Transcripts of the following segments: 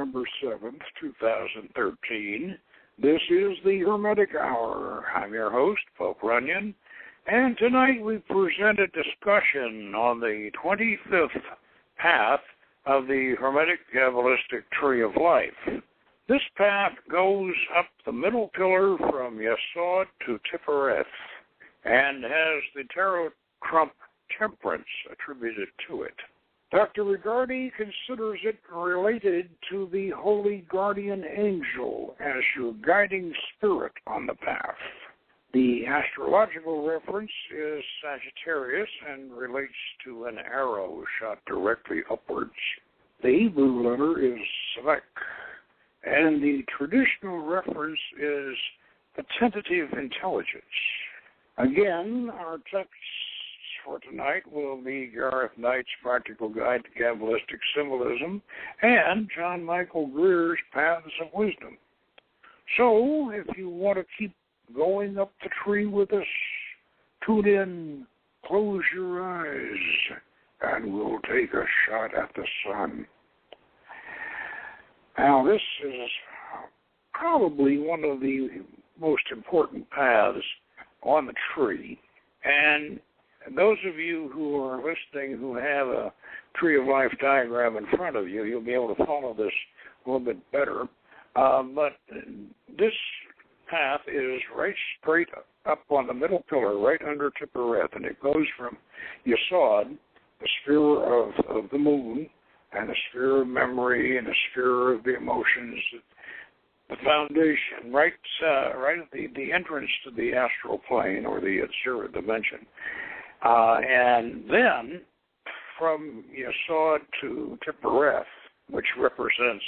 November 7th, 2013. This is the Hermetic Hour. I'm your host, Pope Runyon, and tonight we present a discussion on the 25th path of the Hermetic Kabbalistic Tree of Life. This path goes up the middle pillar from Yesod to Tiphereth and has the tarot trump Temperance attributed to it. Dr. Rigardi considers it related to the Holy Guardian Angel as your guiding spirit on the path. The astrological reference is Sagittarius and relates to an arrow shot directly upwards. The Hebrew letter is Sevek, and the traditional reference is the tentative intelligence. Again, our text for tonight will be Gareth Knight's Practical Guide to Kabbalistic Symbolism and John Michael Greer's Paths of Wisdom. So, if you want to keep going up the tree with us, tune in, close your eyes, and we'll take a shot at the sun. Now, this is probably one of the most important paths on the tree, and those of you who are listening who have a Tree of Life diagram in front of you, you'll be able to follow this a little bit better. But this path is right straight up on the middle pillar, right under Tiphereth, and it goes from Yesod, the sphere of the moon, and the sphere of memory, and the sphere of the emotions, the foundation, right at the entrance to the astral plane or the zero dimension. And then from Yesod to Tiphereth, which represents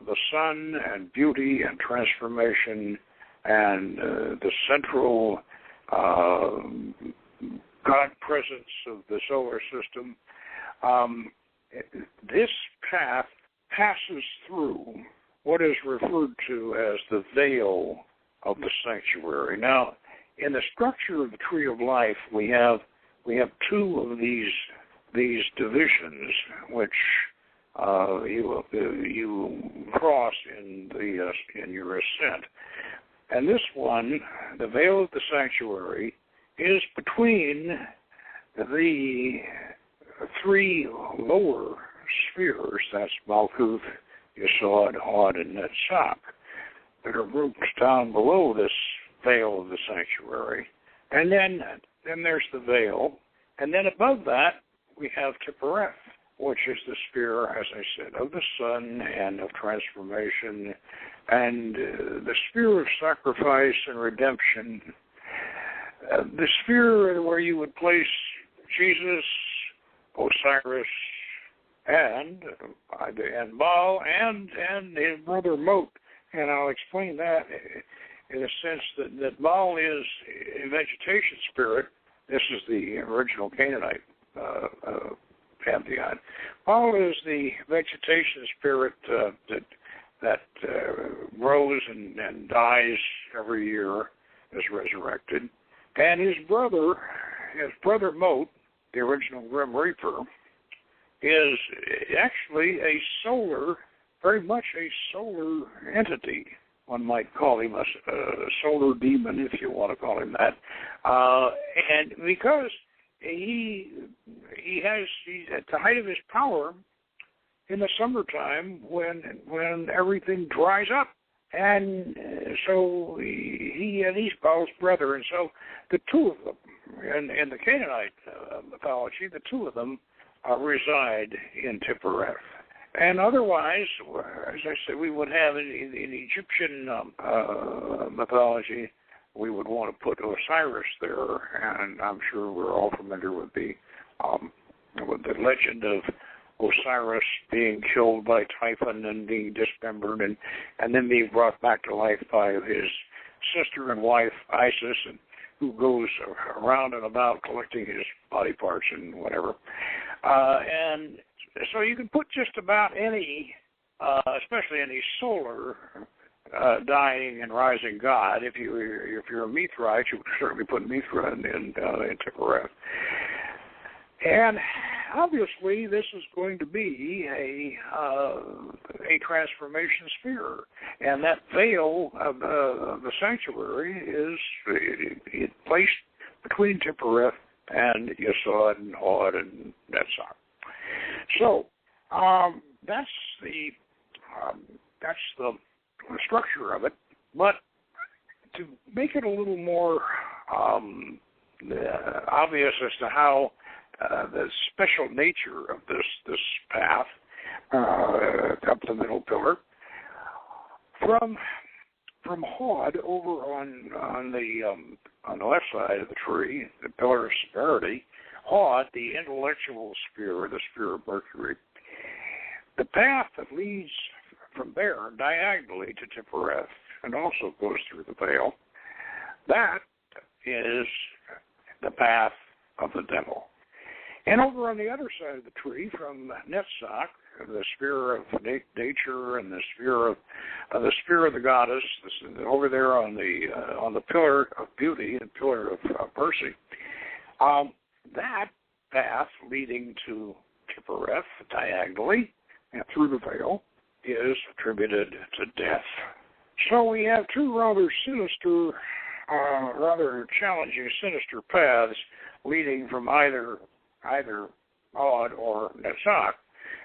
the sun and beauty and transformation and the central God presence of the solar system, this path passes through what is referred to as the veil of the sanctuary. Now, in the structure of the Tree of Life, we have two of these divisions, which you cross in your ascent. And this one, the veil of the sanctuary, is between the three lower spheres. That's Malkuth, Yesod, Hod, and Netzach, that are grouped down below this veil of the sanctuary. And then there's the veil, and then above that we have Tiphereth, which is the sphere, as I said, of the sun and of transformation, and the sphere of sacrifice and redemption, the sphere where you would place Jesus, Osiris, and Baal, and his brother Mot, and I'll explain that in a sense that Baal is a vegetation spirit. This is the original Canaanite pantheon. Baal is the vegetation spirit that grows and dies every year, is resurrected. And his brother Mot, the original Grim Reaper, is actually very much a solar entity. One might call him a solar demon, if you want to call him that. And because he's at the height of his power in the summertime when everything dries up. And so he's Baal's brother. And so the two of them, in the Canaanite mythology, the two of them reside in Tiphereth. And otherwise, as I said, we would have in Egyptian mythology, we would want to put Osiris there, and I'm sure we're all familiar with the legend of Osiris being killed by Typhon and being dismembered, and then being brought back to life by his sister and wife Isis, and who goes around and about collecting his body parts and whatever. And so you can put just about any, especially any solar dying and rising god. If you're a Mithrite, you would certainly put Mithra in Tiphereth. And obviously, this is going to be a transformation sphere, and that veil of the sanctuary is placed between Tiphereth and Yesod and Hod and Netzach. So that's the structure of it. But to make it a little more obvious as to how the special nature of this path up the middle pillar, from Hod over on the left side of the tree, the pillar of severity, Hod, the intellectual sphere, the sphere of Mercury, the path that leads from there diagonally to Tiphereth and also goes through the veil, that is the path of the devil. And over on the other side of the tree, from Netzach, the sphere of nature and the sphere of the goddess, over there on the pillar of beauty and pillar of mercy, that path leading to Tiphereth diagonally and through the veil is attributed to death. So we have two rather sinister, rather challenging, sinister paths leading from either Hod or Netzach.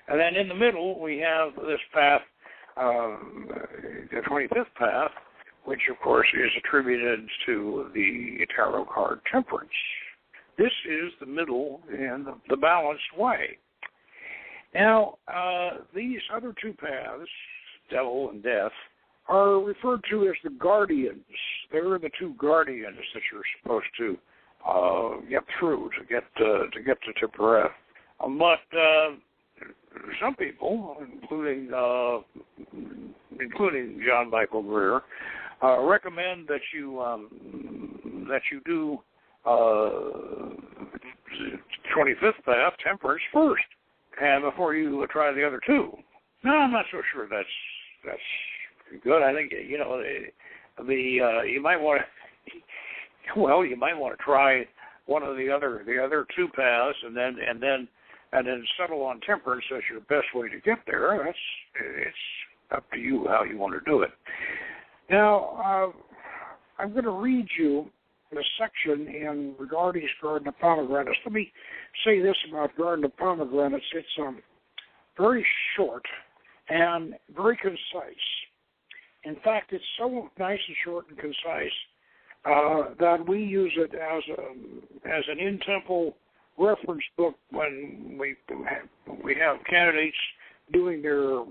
And then in the middle, we have this path, the 25th path, which, of course, is attributed to the tarot card Temperance. This is the middle and the balanced way. Now, these other two paths, devil and death, are referred to as the guardians. They're the two guardians that you're supposed to get through to get to Tiphereth. But some people, including John Michael Greer, recommend that you do 25th path, Temperance, first, and before you try the other two. No, I'm not so sure that's good. I think you might want to try one of the other two paths, and then settle on Temperance as your best way to get there. It's up to you how you want to do it. Now, I'm going to read you the section in Regardie's Garden of Pomegranates. Let me say this about Garden of Pomegranates. It's very short and very concise. In fact, it's so nice and short and concise that we use it as an in-temple reference book when we have candidates doing their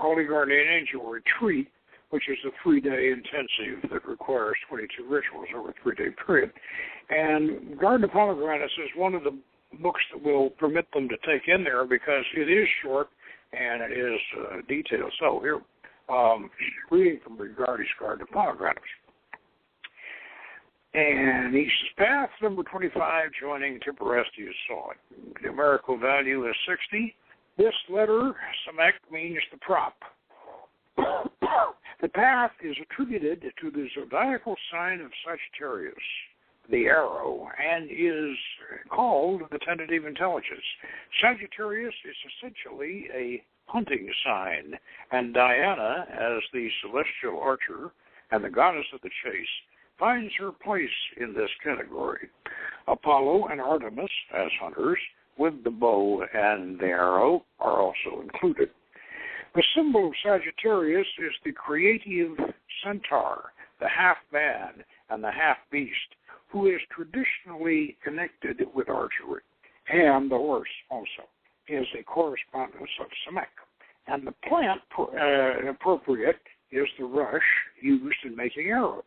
Holy Guardian Angel retreat, which is a 3-day intensive that requires 22 rituals over a 3-day period. And Garden of Pomegranates is one of the books that will permit them to take in there because it is short and it is detailed. So here, reading from Regardie's Garden of Pomegranates. And he says, path number 25, joining Tiphereth, you saw it. Numerical value is 60. This letter, Samek, means the prop. The path is attributed to the zodiacal sign of Sagittarius, the arrow, and is called the tentative intelligence. Sagittarius is essentially a hunting sign, and Diana, as the celestial archer and the goddess of the chase, finds her place in this category. Apollo and Artemis, as hunters, with the bow and the arrow, are also included. The symbol of Sagittarius is the creative centaur, the half-man and the half-beast, who is traditionally connected with archery. And the horse also is a correspondence of Samek. And the plant appropriate is the rush used in making arrows.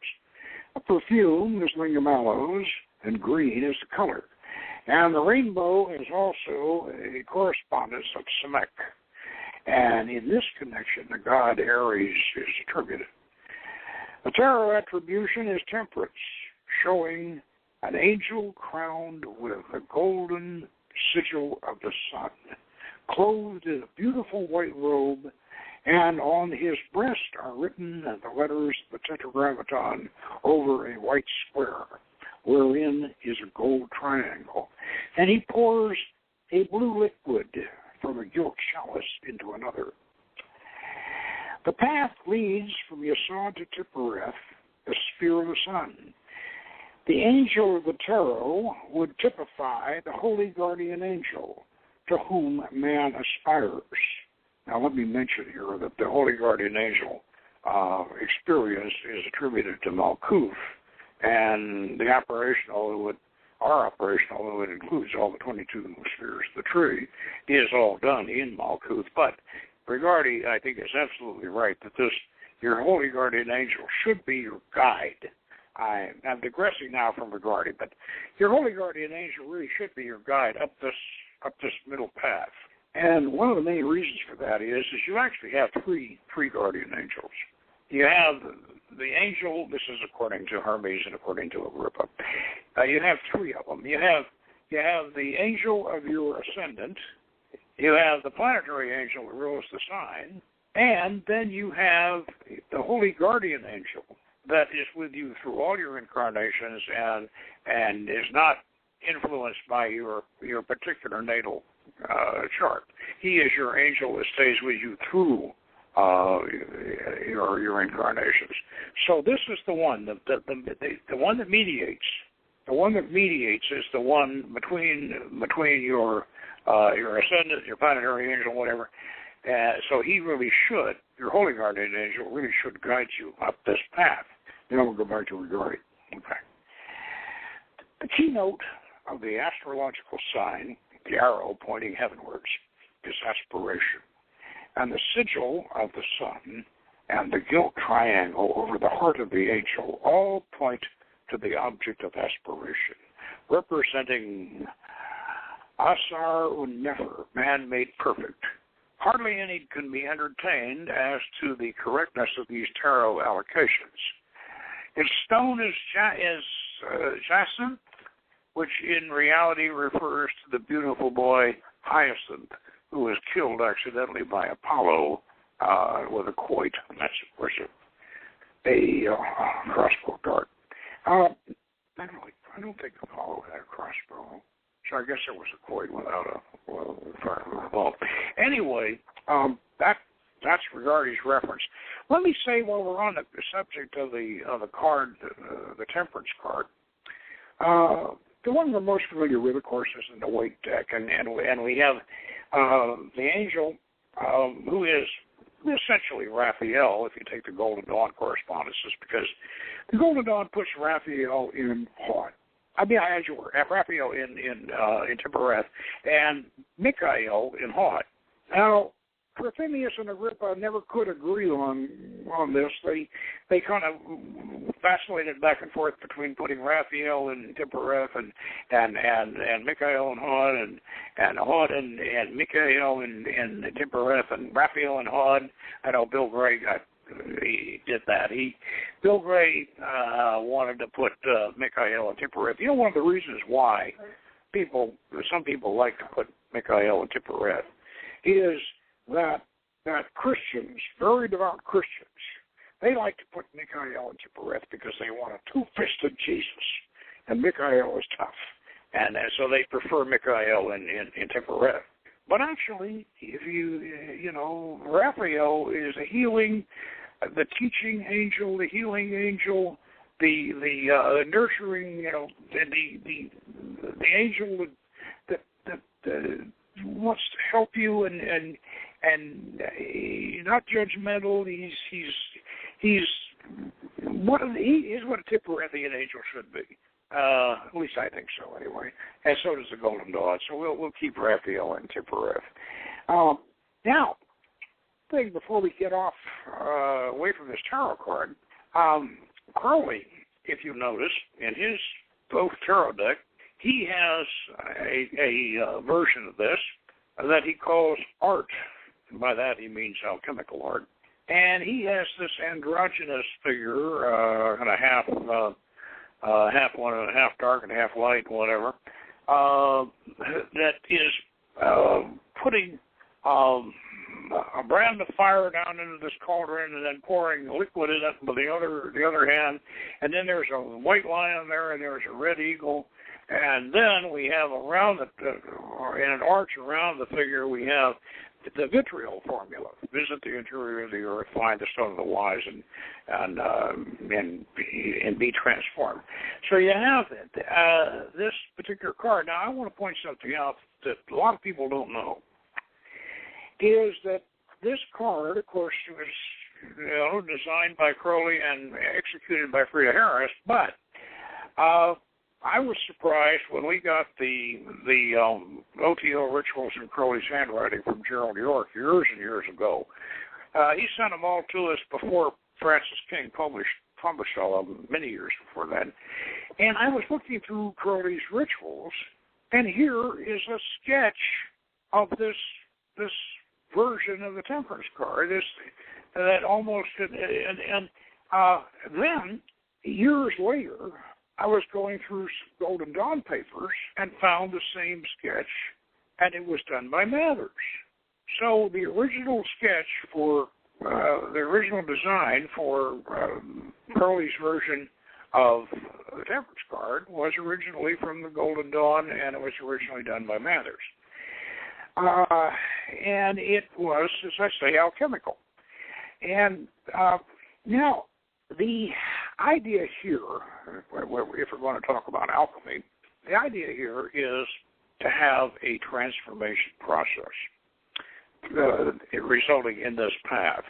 A perfume is lingamallows, and green is the color. And the rainbow is also a correspondence of Samek. And in this connection, the god Ares is attributed. The tarot attribution is Temperance, showing an angel crowned with a golden sigil of the sun, clothed in a beautiful white robe, and on his breast are written the letters of the Tetragrammaton over a white square, wherein is a gold triangle. And he pours a blue liquid from a gilt chalice into another. The path leads from Yesod to Tiphereth, the sphere of the sun. The angel of the tarot would typify the holy guardian angel to whom man aspires. Now let me mention here that the holy guardian angel experience is attributed to Malkuth, and the our operational fluid includes all the 22 spheres of the tree, is all done in Malkuth. But Brigardi, I think, is absolutely right that your holy guardian angel should be your guide. I'm digressing now from Brigardi, but your holy guardian angel really should be your guide up this middle path. And one of the main reasons for that is you actually have three guardian angels. You have the angel, this is according to Hermes and according to Agrippa. You have three of them. You have the angel of your ascendant, you have the planetary angel that rules the sign, and then you have the holy guardian angel that is with you through all your incarnations and is not influenced by your particular natal chart. He is your angel that stays with you through your incarnations. So this is the one, the one that mediates. The one that mediates is the one between your ascendant, your planetary angel, whatever. So he really should, your holy guardian angel really should guide you up this path. Then we'll go back to Rigori. Okay. The keynote of the astrological sign, the arrow pointing heavenwards, is aspiration. And the sigil of the sun and the gilt triangle over the heart of the angel all point to the object of aspiration, representing Asar Nefer, man made perfect. Hardly any can be entertained as to the correctness of these tarot allocations. Its stone is jacinth, which in reality refers to the beautiful boy Hyacinth, who was killed accidentally by Apollo with a quoit. And that's, of course, a crossbow dart. I don't think Apollo had a crossbow, so I guess it was a quoit without a bow. Anyway, that's Rigori's reference. Let me say, while we're on the subject of the card, the Temperance card, the one we're most familiar with, of course, is in the Weight deck, and we have the angel, who is essentially Raphael, if you take the Golden Dawn correspondences, because the Golden Dawn puts Raphael in Hod. Raphael in Tiphereth, and Michael in Hod. Now, Parthenius and Agrippa never could agree on this. They kind of vacillated back and forth between putting Raphael in Tiphereth and Michael in Hod, and Hod and Michael in Tiphereth, and Raphael in Hod. I know Bill Gray he did that. Bill Gray wanted to put Michael in Tiphereth. You know, one of the reasons why some people like to put Michael in Tiphereth is that Christians, very devout Christians, they like to put Michael in Tiphereth because they want a two-fisted Jesus, and Michael is tough, and so they prefer Michael in Tiphereth. But actually, if you know, Raphael is a healing, the teaching angel, the healing angel, the nurturing, you know, the angel that wants to help you and not judgmental. He is what a Tipherethian angel should be. At least I think so, anyway. And so does the Golden Dawn. So we'll keep Raphael in Tiphereth. Now, before we get off away from this tarot card, Crowley, if you notice, in his both tarot deck, he has a version of this that he calls art. And by that he means alchemical art. And he has this androgynous figure, kind of half dark and half light, whatever, that is putting a brand of fire down into this cauldron and then pouring liquid in it with the other hand. And then there's a white lion there and there's a red eagle. And then we have around in an arch around the figure, we have the vitriol formula. Visit the interior of the earth, find the stone of the wise, and be transformed. So you have this particular card. Now, I want to point something out that a lot of people don't know, is that this card, of course, was designed by Crowley and executed by Frida Harris, but I was surprised when we got the OTO rituals in Crowley's handwriting from Gerald York years and years ago. He sent them all to us before Francis King published all of them, many years before that. And I was looking through Crowley's rituals, and here is a sketch of this version of the Temperance card. Then years later, I was going through Golden Dawn papers and found the same sketch, and it was done by Mathers. So the original sketch for the original design for Crowley's version of the Temperance card was originally from the Golden Dawn, and it was originally done by Mathers. And it was, as I say, alchemical. And now, the idea here, if we're going to talk about alchemy, the idea here is to have a transformation process resulting in this path,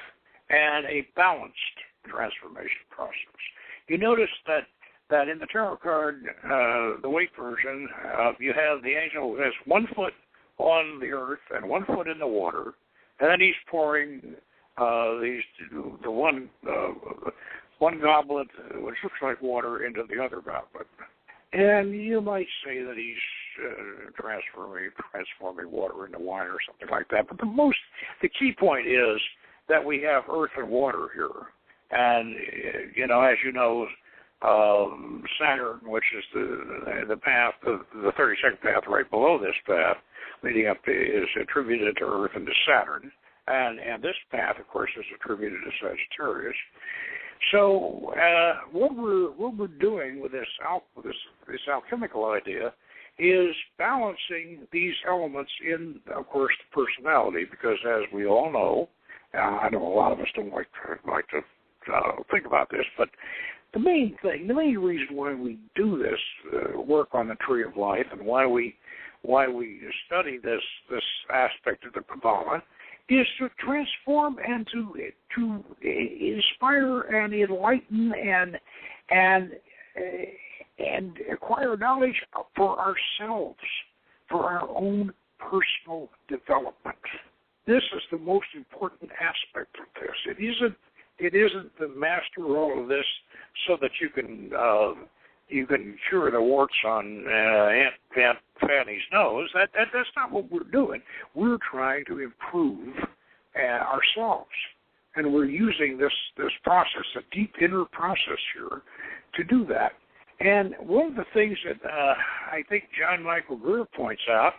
and a balanced transformation process. You notice that in the tarot card, the weight version, you have the angel who has 1 foot on the earth and 1 foot in the water, and then he's pouring one goblet, which looks like water, into the other goblet. And you might say that he's transforming water into wine or something like that. But the key point is that we have earth and water here. And, as you know, Saturn, which is the path, the 32nd path right below this path, leading up to, is attributed to Earth and to Saturn. And this path, of course, is attributed to Sagittarius. So what we're doing with this alchemical idea is balancing these elements in, of course, the personality, because as we all know, I know a lot of us don't like to think about this, but the main reason why we do this work on the Tree of Life and why we study this aspect of the Kabbalah is to transform and to inspire and enlighten and acquire knowledge for ourselves, for our own personal development. This is the most important aspect of this. It isn't to master all of this so that you can cure the warts on Aunt Fanny's nose. That's not what we're doing. We're trying to improve ourselves, and we're using this process, a deep inner process here, to do that. And one of the things that I think John Michael Greer points out,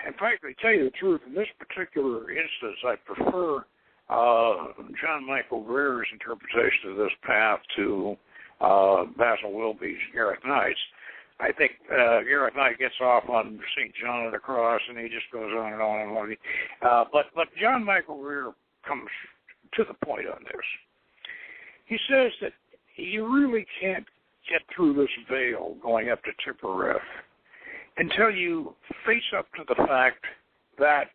in fact, to tell you the truth, in this particular instance, I prefer John Michael Greer's interpretation of this path to Basil Wilby's Gareth Knight's. I think Gareth Knight gets off on St. John of the Cross, and he just goes on and on and on. But John Michael Greer comes to the point on this. He says that you really can't get through this veil going up to Tippereth until you face up to the fact that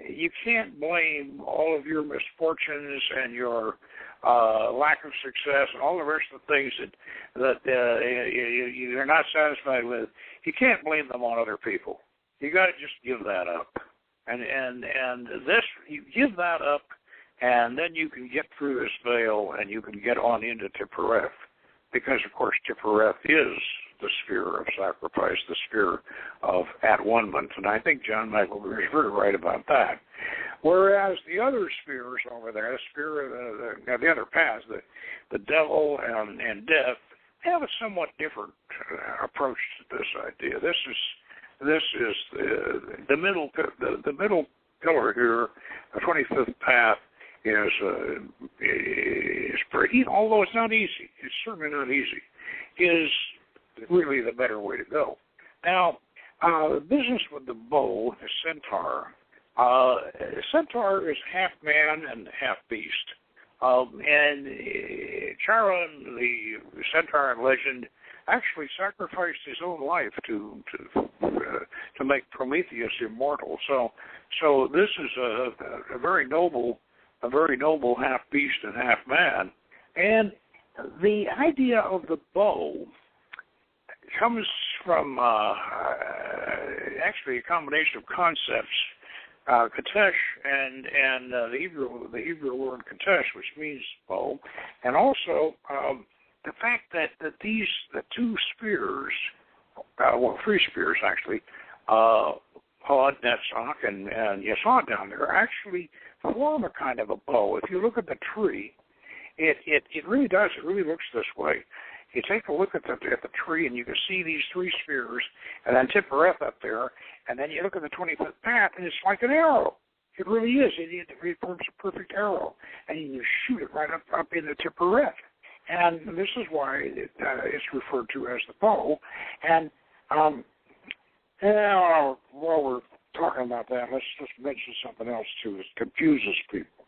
you can't blame all of your misfortunes and your lack of success and all the rest of the things that you're not satisfied with. You can't blame them on other people. You got to just give that up, and this, you give that up, and then you can get through this veil and you can get on into Tippereth, because of course Tippereth is the sphere of sacrifice, the sphere of at-one-ment, and I think John Michael Greer is very right about that. Whereas the other spheres over there, the sphere of the other paths, the devil and death, have a somewhat different approach to this idea. This is the middle pillar here. The 25th path is pretty, although it's not easy. It's certainly not easy. Is really the better way to go. Now, the business with the bow, the centaur. Centaur is half man and half beast. And Charon, the centaur in legend, actually sacrificed his own life to make Prometheus immortal. So this is a very noble half beast and half man. And the idea of the bow comes from actually a combination of concepts. Katesh and the Hebrew word Katesh, which means bow, and also the fact that the two spears, three spears actually, Hod, Netzach, and Yesod down there actually form a kind of a bow. If you look at the tree, it really does. It really looks this way. You take a look at the tree, and you can see these three spears, and then Tiphereth up there, and then you look at the 20-foot path, and it's like an arrow. It really is. It forms a perfect arrow, and you shoot it right up in the Tiphereth. And this is why it's referred to as the bow. And while we're talking about that, let's mention something else too. It confuses people.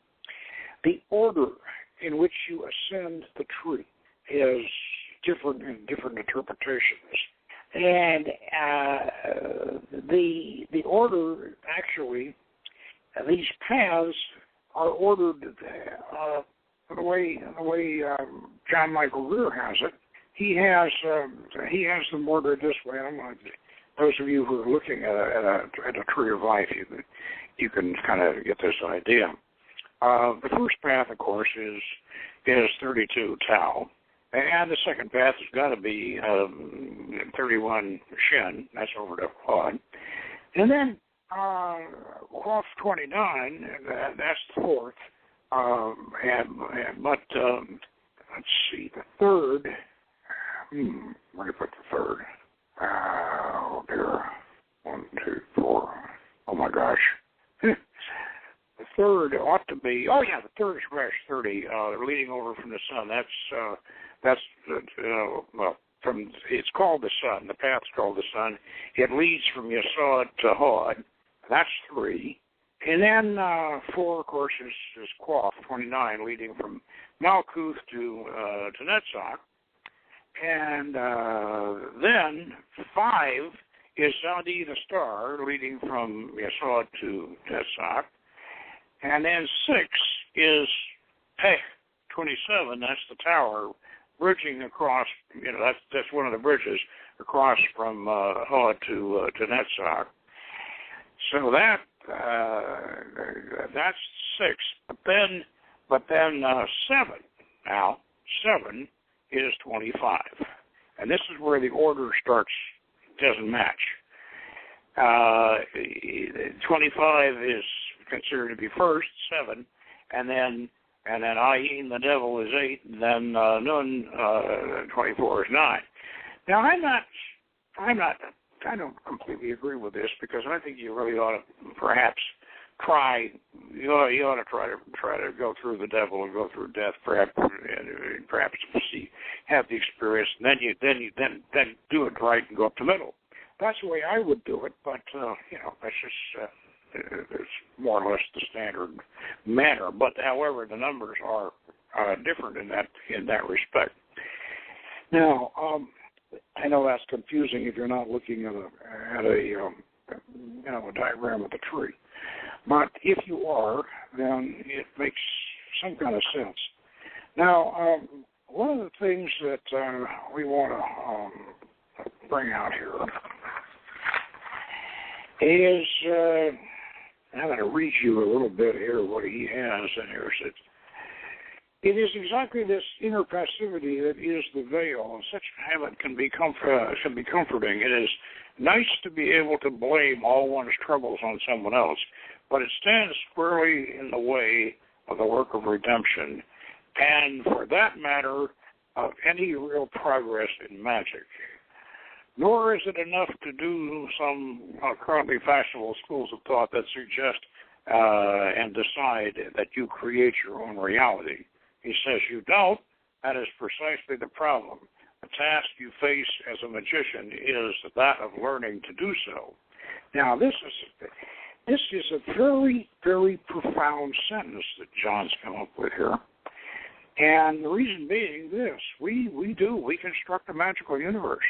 The order in which you ascend the tree is different in different interpretations, and the order actually, these paths are ordered the way John Michael Greer has it. He has them ordered this way. Those of you who are looking at a tree of life, you can kind of get this idea. The first path, of course, is 32 tau. And the second path has got to be 31 Shin. That's over to Hod. And then Quoth 29, that's the fourth. But let's see, the third. Where do you put the third? Oh, dear. 1, 2, 4. Oh, my gosh. The third ought to be, the third is Resh 30, leading over from the sun. It's called the sun. The path's called the sun. It leads from Yesod to Hod. That's 3. And then 4, of course, is Quoth 29, leading from Malkuth to Netzach. And then 5 is Zadi the star, leading from Yesod to Netzach. And then 6 is Pech 27. That's the tower, bridging across. That's one of the bridges across from Hod to Netzach. So that's 6. But then 7. Now 7 is 25, and this is where the order doesn't match. 25 is considered to be first, 7, and then Ayin, the devil, is 8, and then Nun, 24 is 9. Now I don't completely agree with this, because I think you really ought to perhaps try to go through the devil and go through death, perhaps have the experience, and then do it right and go up the middle. That's the way I would do it, but that's just it's more or less the standard manner. But however, the numbers are different in that respect. Now, I know that's confusing if you're not looking at a diagram of the tree. But if you are, then it makes some kind of sense. Now, one of the things that we want to bring out here is, I'm going to read you a little bit here what he has in here. It is exactly this inner passivity that is the veil. Such habit can be comforting. It is nice to be able to blame all one's troubles on someone else, but it stands squarely in the way of the work of redemption, and for that matter, of any real progress in magic. Nor is it enough to do some currently fashionable schools of thought that suggest and decide that you create your own reality. He says you don't. That is precisely the problem. the task you face as a magician is that of learning to do so. Now, this is a very, very profound sentence that John's come up with here. And the reason being this, we construct a magical universe.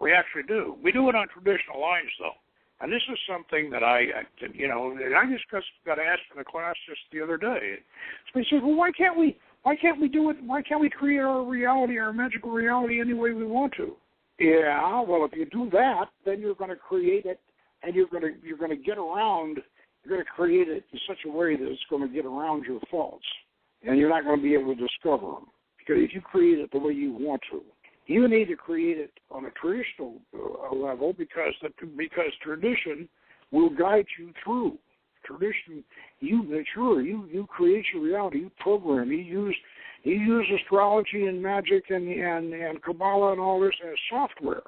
We actually do. We do it on traditional lines, though. And this is something that I just got asked in a class just the other day. So he said, well, why can't we do it? Why can't we create our reality, our magical reality, any way we want to? Yeah, well, if you do that, then you're going to create it, and you're going to get around. You're going to create it in such a way that it's going to get around your faults, and you're not going to be able to discover them. Because if you create it the way you want to, you need to create it on a traditional level because tradition will guide you through. Tradition, you create your reality, you program, you use astrology and magic and Kabbalah and all this as software,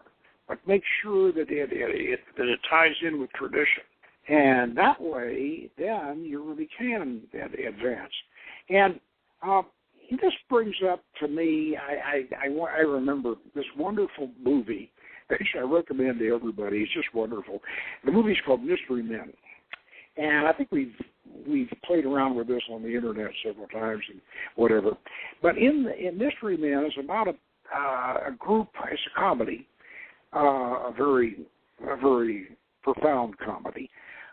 but make sure that it ties in with tradition. And that way, then you really can advance. And this brings up to me, I remember this wonderful movie, which I recommend to everybody. It's just wonderful. The movie's called Mystery Men. And I think we've played around with this on the internet several times and whatever. But in Mystery Men, it's about a group. It's a comedy, a very profound comedy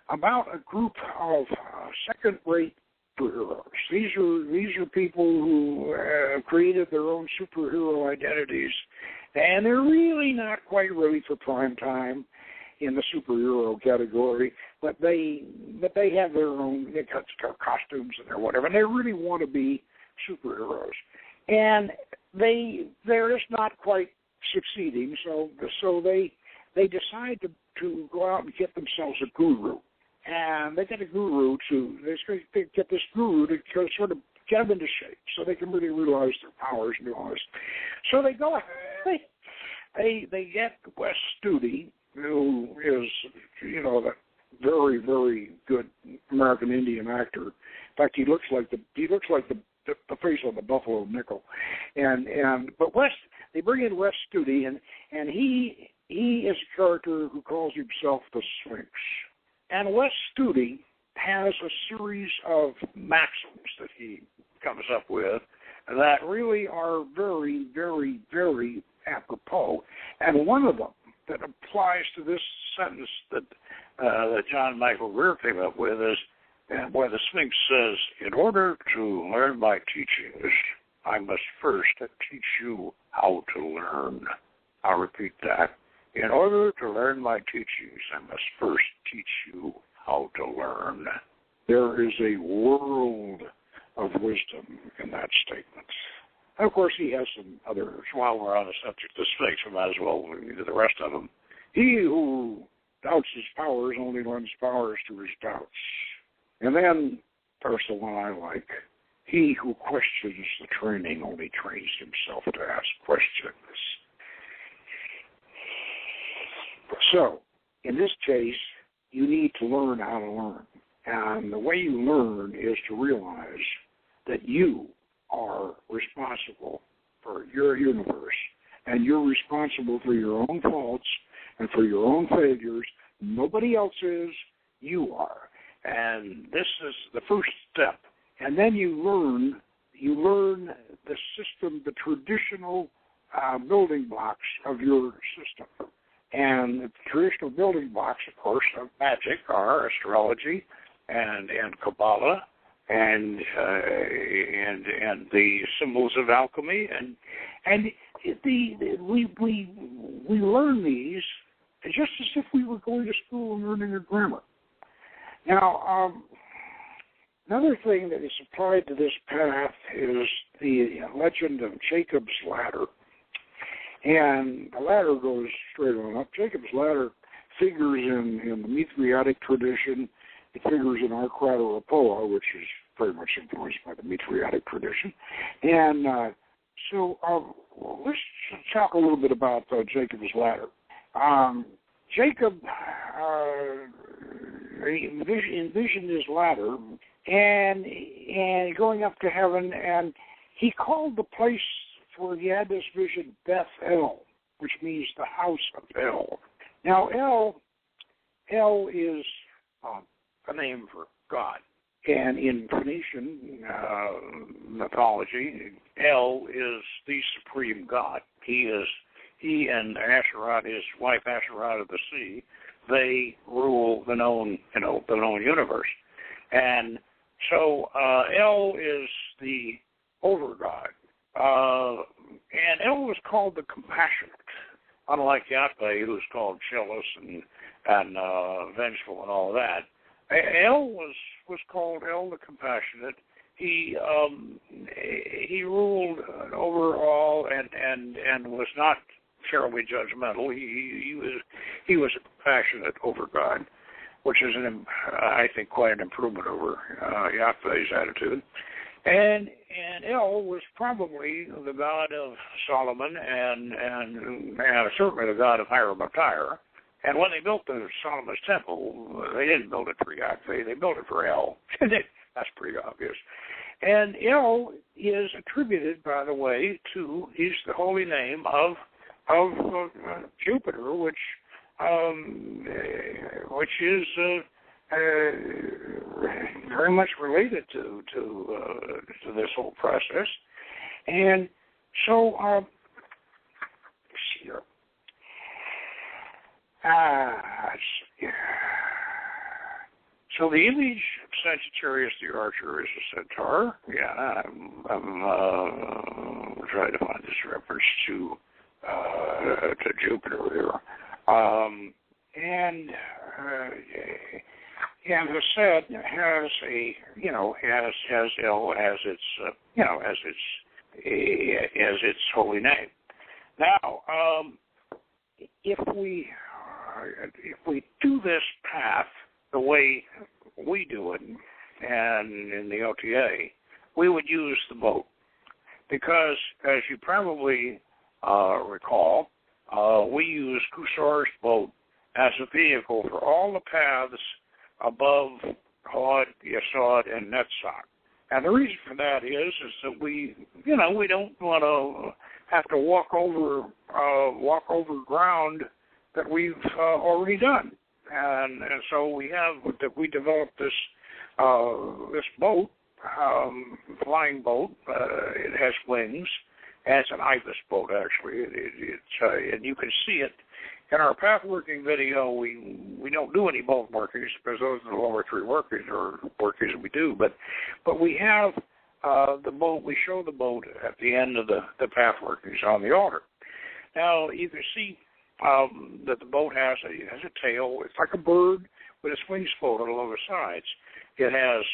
about a group of second-rate superheroes. These are people who have created their own superhero identities, and they're really not quite ready for prime time in the superhero category, but they have their own costumes and their whatever, and they really want to be superheroes. And they're just not quite succeeding, so they decide to go out and get themselves a guru. And they get this guru to sort of get them into shape so they can really realize their powers and do all this. So they go, they get Wes Studi, who is, the very, very good American Indian actor. In fact, he looks like the face on the Buffalo Nickel. But they bring in Wes Studi, and he is a character who calls himself the Sphinx. And Wes Studi has a series of maxims that he comes up with that really are very, very, very apropos. And one of them that applies to this sentence that John Michael Greer came up with is where the Sphinx says, in order to learn my teachings, I must first teach you how to learn. I'll repeat that. In order to learn my teachings, I must first teach you how to learn. There is a world of wisdom in that statement. And of course, he has some others. While we're on the subject of Sphinx, we might as well read the rest of them. He who doubts his powers only lends powers to his doubts. And then, there's the one I like. He who questions the training only trains himself to ask questions. So, in this case, you need to learn how to learn. And the way you learn is to realize that you are responsible for your universe. And you're responsible for your own faults and for your own failures. Nobody else is. You are. And this is the first step. And then you learn the system, the traditional building blocks of your system. And the traditional building blocks, of course, of magic are astrology and Kabbalah and the symbols of alchemy, and we learn these just as if we were going to school and learning a grammar. Now, another thing that is applied to this path is the legend of Jacob's ladder. And the ladder goes straight on up. Jacob's ladder figures in the Mithriatic tradition. It figures in our Crater-Apoa, which is very much influenced by the Mithriatic tradition. And so let's talk a little bit about Jacob's ladder. Jacob envisioned his ladder and going up to heaven, and he called the place where he had this vision, Beth El, which means the house of El. Now, El is a name for God. And in Phoenician mythology, El is the supreme God. He and Asherat, his wife Asherat of the sea, they rule the known universe. And so El is the over God. And El was called the compassionate, unlike Yahweh, who's called jealous and vengeful and all of that. El was called El the compassionate. He ruled over all and was not terribly judgmental. He was a compassionate over God, which is I think quite an improvement over Yahweh's attitude. And El was probably the god of Solomon and certainly the god of Hiram of Tyre. And when they built the Solomon's temple, they didn't build it for Yahweh, they built it for El. That's pretty obvious. And El is attributed, by the way, he's the holy name of Jupiter, which is very much related to this whole process. And so, let's see here. So the image of Sagittarius the Archer is a centaur. Yeah, I'm trying to find this reference to Jupiter there. And as I said, has El as its holy name. Now, if we do this path the way we do it, and in the OTA, we would use the boat. Because, as you probably recall, we use Kusar's boat as a vehicle for all the paths above Hod, Yesod, and Netzach. And the reason for that is that we don't want to have to walk over ground that we've already done, and so we developed this boat, flying boat. It has wings, and it's an ibis boat actually. And you can see it in our path working video. We don't do any boat workings because those are the lower three workings or workings that we do, but we have the boat. We show the boat at the end of the path workings on the altar. Now you can see that the boat has a tail. It's like a bird with its wings folded along the sides. It has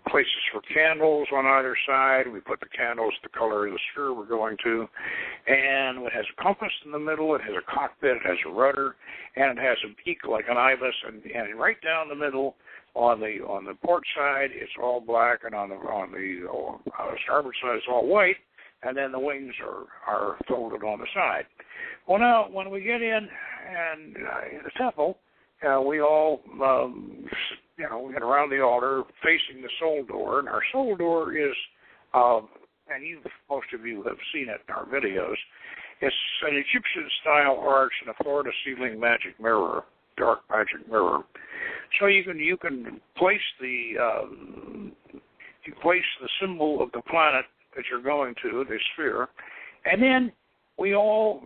places for candles on either side. We put the candles the color of the sphere we're going to. And it has a compass in the middle. It has a cockpit. It has a rudder. And it has a beak like an ibis. And right down the middle on the port side, it's all black. And on the starboard side, it's all white. And then the wings are folded on the side. Well, now, when we get in and the temple, we all, we get around the altar facing the soul door. And our soul door is, and most of you have seen it in our videos, it's an Egyptian-style arch and a floor-to-ceiling magic mirror, dark magic mirror. So you can place the symbol of the planet that you're going to, the sphere, and then we all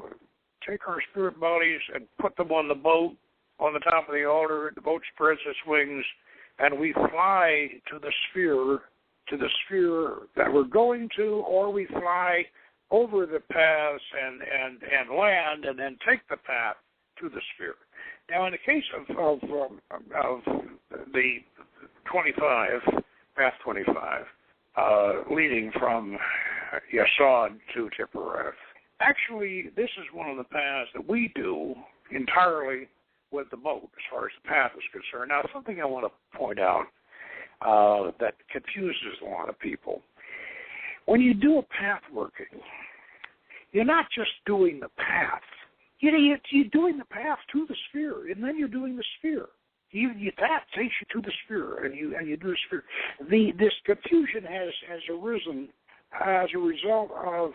take our spirit bodies and put them on the boat on the top of the altar. The boat spreads its wings, and we fly to the sphere that we're going to, or we fly over the paths and land, and then take the path to the sphere. Now, in the case of the 25, path 25. Leading from Yesod to Tipperath. Actually, this is one of the paths that we do entirely with the boat as far as the path is concerned. Now, something I want to point out that confuses a lot of people. When you do a path working, you're not just doing the path. You're doing the path to the sphere, and then you're doing the sphere. That takes you to the sphere, and you do the sphere. This confusion has arisen as a result of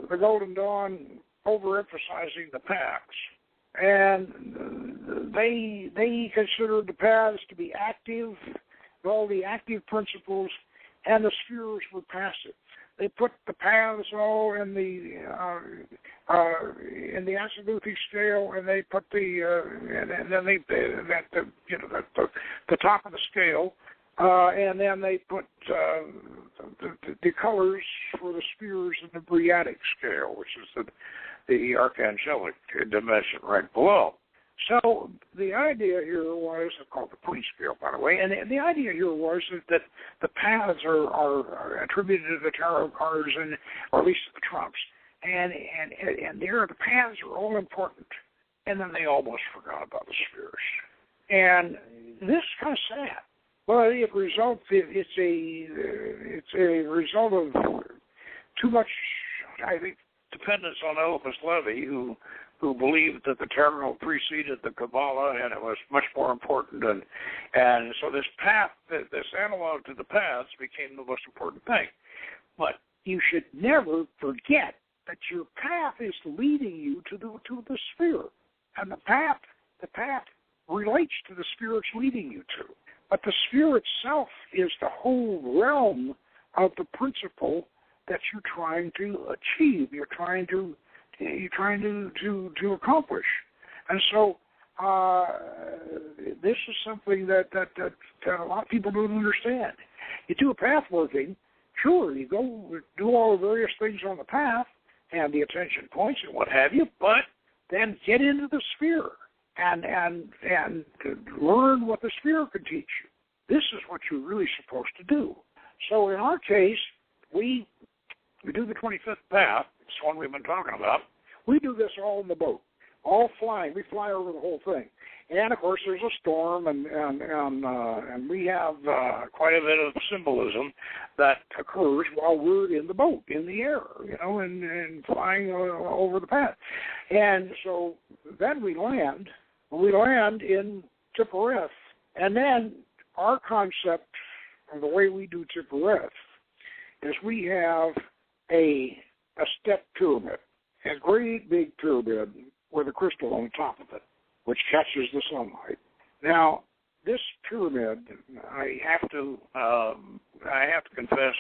the Golden Dawn overemphasizing the paths. And they considered the paths to be active, all the active principles, and the spheres were passive. They put the paths all in the azimuthal scale, and they put the top of the scale, and then they put the colors for the spheres in the Briatic scale, which is the archangelic dimension right below. So the idea here was, it's called the point scale, by the way, and the idea here was that the paths are attributed to the tarot cards, or at least the trumps, and the paths are all important, and then they almost forgot about the spheres. And this is kind of sad. Well, it's a result of too much, I think, dependence on Eliphas Levi, who believed that the tarot preceded the Kabbalah, and it was much more important, and so this path, this analog to the paths, became the most important thing. But you should never forget that your path is leading you to the sphere, and the path relates to the sphere it's leading you to. But the sphere itself is the whole realm of the principle that you're trying to achieve. You're trying to accomplish. And so this is something that a lot of people don't understand. You do a path working, sure, you go do all the various things on the path and the attention points and what have you, but then get into the sphere and learn what the sphere can teach you. This is what you're really supposed to do. So in our case, we do the 25th path. It's one we've been talking about. We do this all in the boat, all flying. We fly over the whole thing. And, of course, there's a storm, and we have quite a bit of symbolism that occurs while we're in the boat, in the air, and flying over the path. And so then we land in Tiphereth. And then our concept of the way we do Tiphereth is we have a step pyramid, a great big pyramid with a crystal on top of it, which catches the sunlight. Now, this pyramid, I have to confess,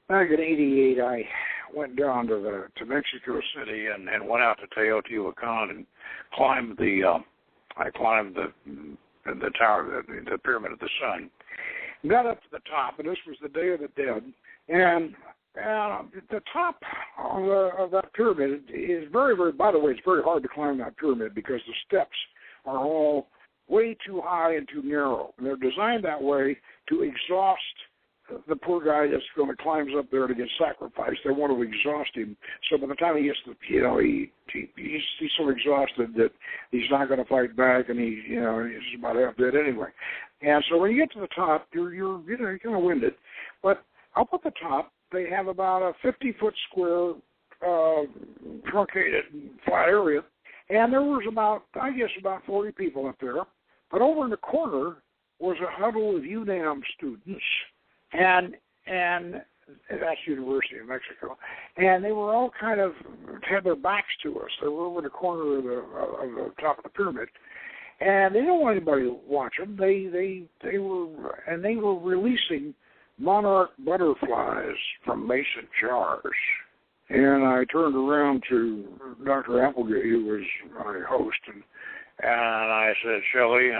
back in '88, I went down to Mexico City and went out to Teotihuacan and climbed the tower, the Pyramid of the Sun. Got up to the top, and this was the Day of the Dead, and the top of that pyramid is very, very, by the way, it's very hard to climb that pyramid because the steps are all way too high and too narrow. And they're designed that way to exhaust the poor guy that's going to climbs up there to get sacrificed. They want to exhaust him. So by the time he gets to, he's so exhausted that he's not going to fight back, and he's about half dead anyway. And so when you get to the top, you're kind of winded. But up at the top, they have about a 50-foot square truncated flat area, and there was about 40 people up there. But over in the corner was a huddle of UNAM students, and that's University of Mexico, and they were all kind of had their backs to us. They were over in the corner of the top of the pyramid, and they didn't want anybody to watch them. They were releasing monarch butterflies from mason jars. And I turned around to Dr. Applegate, who was my host, and I said, Shelley,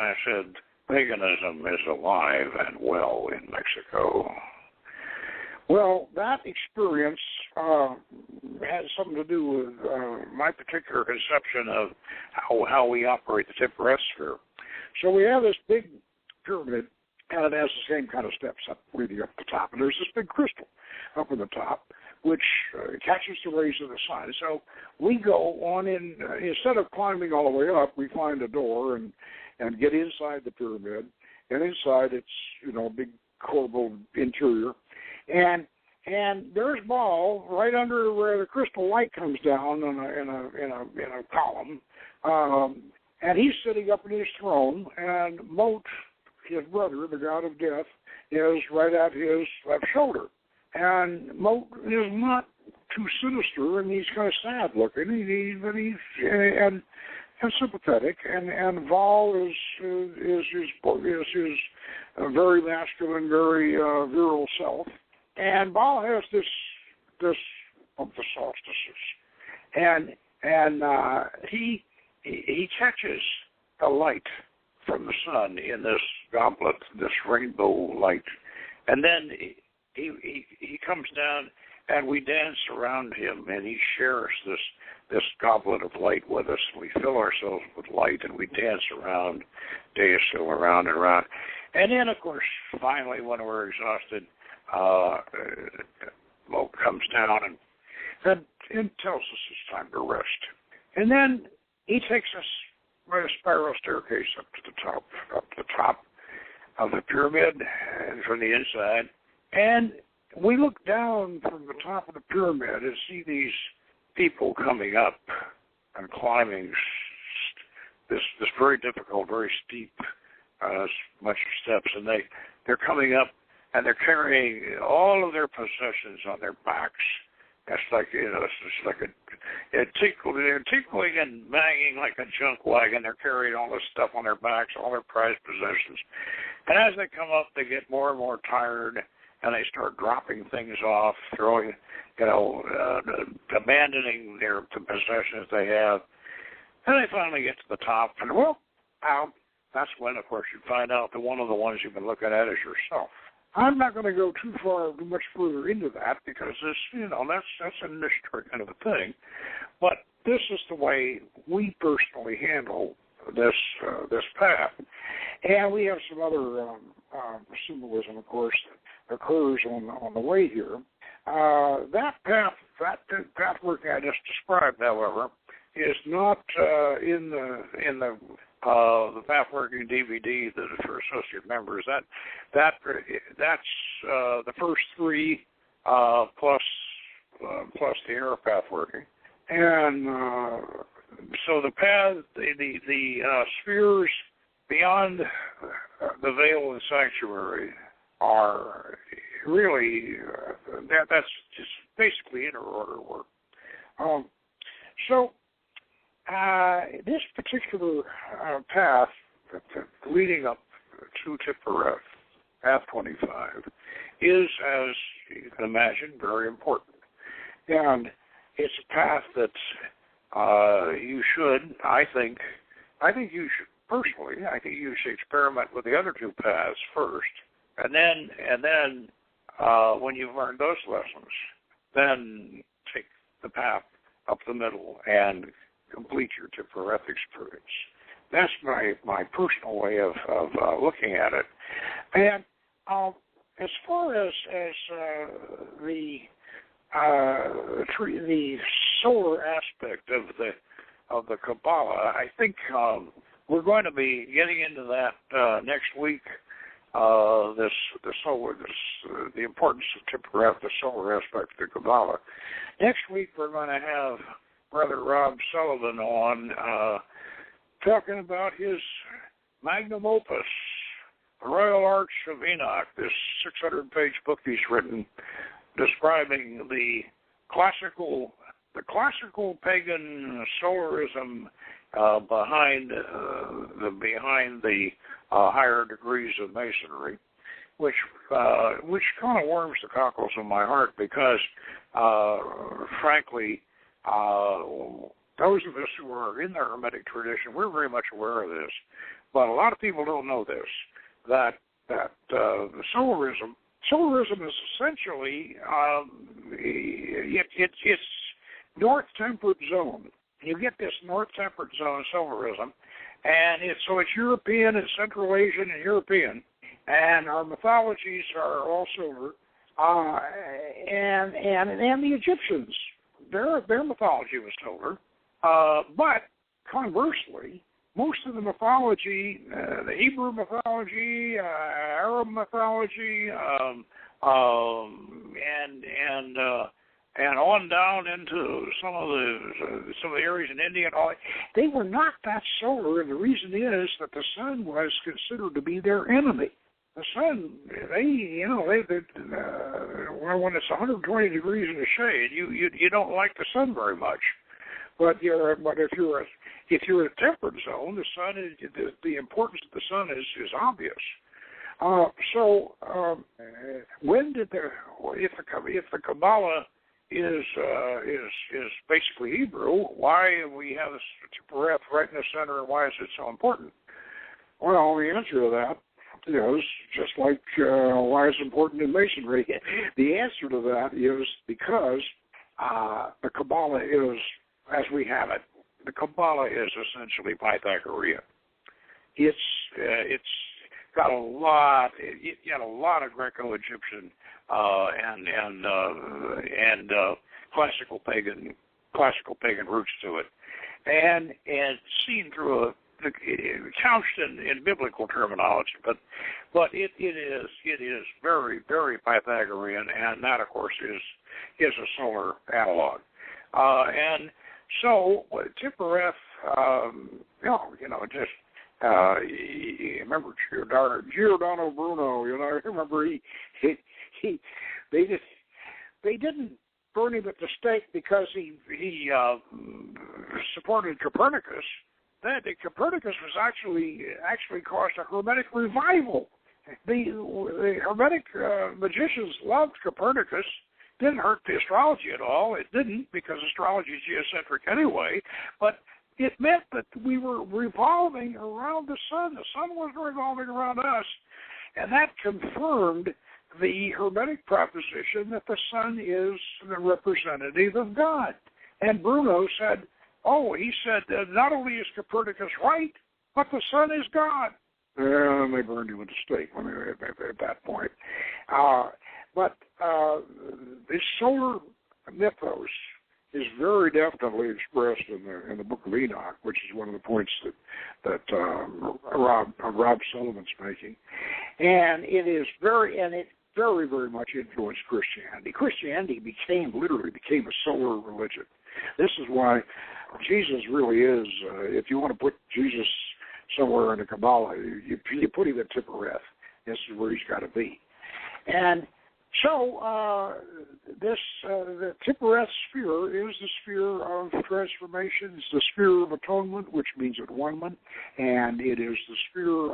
paganism is alive and well in Mexico. Well, that experience has something to do with my particular conception of how we operate the Tiphereth sphere. So we have this big pyramid, and it has the same kind of steps up leading up the top. And there's this big crystal up in the top, which catches the rays of the sun. So we go on in, instead of climbing all the way up, we find a door and get inside the pyramid. And inside it's, a big corbelled interior. And there's Baal right under where the crystal light comes down in a column. And he's sitting up in his throne, and Mot, his brother, the god of death, is right at his left shoulder. And Moat is not too sinister, and he's kind of sad looking, but he's and sympathetic. And Vol is his very masculine, very virile self. And Vol has this of the solstices, and he catches the light from the sun in this goblet, this rainbow light, and then he comes down, and we dance around him, and he shares this goblet of light with us. We fill ourselves with light, and we dance around, Deosil, around and around. And then, of course, finally, when we're exhausted, Moat comes down and tells us it's time to rest. And then he takes us by a spiral staircase up to the top of the pyramid from the inside. And we look down from the top of the pyramid and see these people coming up and climbing this very difficult, very steep bunch of steps. And they're coming up, and they're carrying all of their possessions on their backs. That's like, it's just like they're tinkling and banging like a junk wagon. They're carrying all this stuff on their backs, all their prized possessions. And as they come up, they get more and more tired, and they start dropping things off, throwing, abandoning the possessions they have. And they finally get to the top, and that's when, of course, you find out that one of the ones you've been looking at is yourself. I'm not going to go too much further into that, because this, that's a mystery kind of a thing. But this is the way we personally handle this path, and we have some other symbolism, of course, that occurs on the way here. That path working I just described, however, is not in the Pathworking DVD that is for associate members. That's the first three plus the air pathworking, and so the path, the spheres beyond the veil and sanctuary are really that's just basically inner order work. This particular path leading up to Tiphereth, Path 25, is, as you can imagine, very important. And it's a path that you should, I think you should, personally, I think you should experiment with the other two paths first. And then when you've learned those lessons, then take the path up the middle and complete your Tiphereth experience. That's my personal way of looking at it. And as far as the solar aspect of the Kabbalah, I think we're going to be getting into that next week. The importance of Tiphereth, the solar aspect of the Kabbalah. Next week we're going to have Brother Rob Sullivan on talking about his magnum opus, The Royal Arch of Enoch, this 600-page book he's written describing the classical pagan solarism behind the higher degrees of Masonry, which kind of warms the cockles of my heart, because frankly, those of us who are in the Hermetic tradition, we're very much aware of this, but a lot of people don't know this, that solarism is essentially it's North Temperate Zone. You get this North Temperate Zone solarism, and it's European and Central Asian and European, and our mythologies are all solar, and the Egyptians, their mythology was solar, but conversely, most of the mythology, the Hebrew mythology, Arab mythology, and on down into some of the areas in India and all, they were not that solar, and the reason is that the sun was considered to be their enemy. the sun, when it's 120 degrees in the shade, you don't like the sun very much. But if you're in a temperate zone, the sun is the importance of the sun is obvious. So when did if the Kabbalah is basically Hebrew, why we have this Tifereth right in the center, and why is it so important? Well, the answer to that is just like why it's important in Masonry. The answer to that is because the Kabbalah is, as we have it, the Kabbalah is essentially Pythagorean. It's got a lot of Greco-Egyptian and classical pagan roots to it, and seen through couched in biblical terminology, but it is very, very Pythagorean, and that of course is a solar analog, and so Tifereth, just. Remember Giordano Bruno? I remember they didn't burn him at the stake because he supported Copernicus. That Copernicus was actually caused a Hermetic revival. The Hermetic magicians loved Copernicus. Didn't hurt the astrology at all. It didn't, because astrology is geocentric anyway. But it meant that we were revolving around the sun. The sun was revolving around us. And that confirmed the Hermetic proposition that the sun is the representative of God. And Bruno said, not only is Copernicus right, but the sun is God. And they burned him at the stake at that point. But the solar mythos is very definitely expressed in the Book of Enoch, which is one of the points that Rob Sullivan's making, and it very, very much influenced Christianity. Christianity literally became a solar religion. This is why Jesus really is. If you want to put Jesus somewhere in the Kabbalah, you put him at Tifereth. This is where he's got to be, and. So the Tifereth sphere is the sphere of transformation. It's the sphere of atonement, which means at-one-ment, and it is the sphere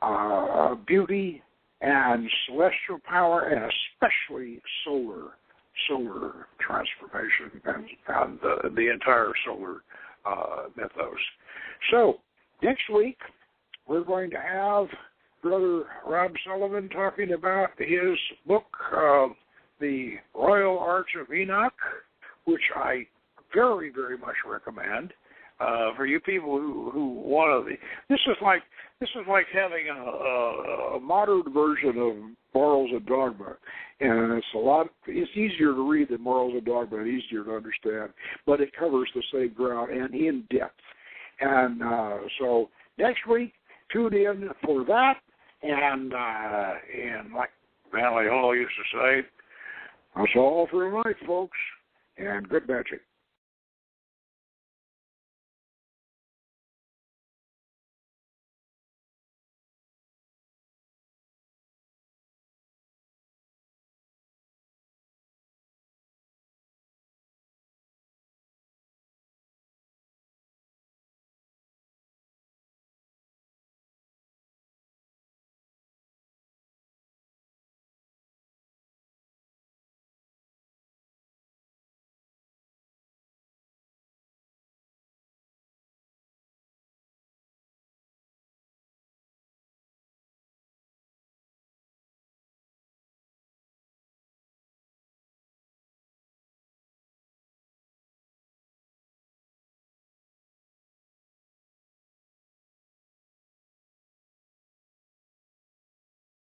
of beauty and celestial power, and especially solar transformation and the entire solar mythos. So next week we're going to have Brother Rob Sullivan talking about his book, The Royal Arch of Enoch, which I very, very much recommend for you people who want to. This is like having a modern version of Morals and Dogma, and it's easier to read than Morals and Dogma, and easier to understand, but it covers the same ground and in depth. And so next week, tune in for that. And like Valley Hall used to say, that's all for tonight, folks, and good magic.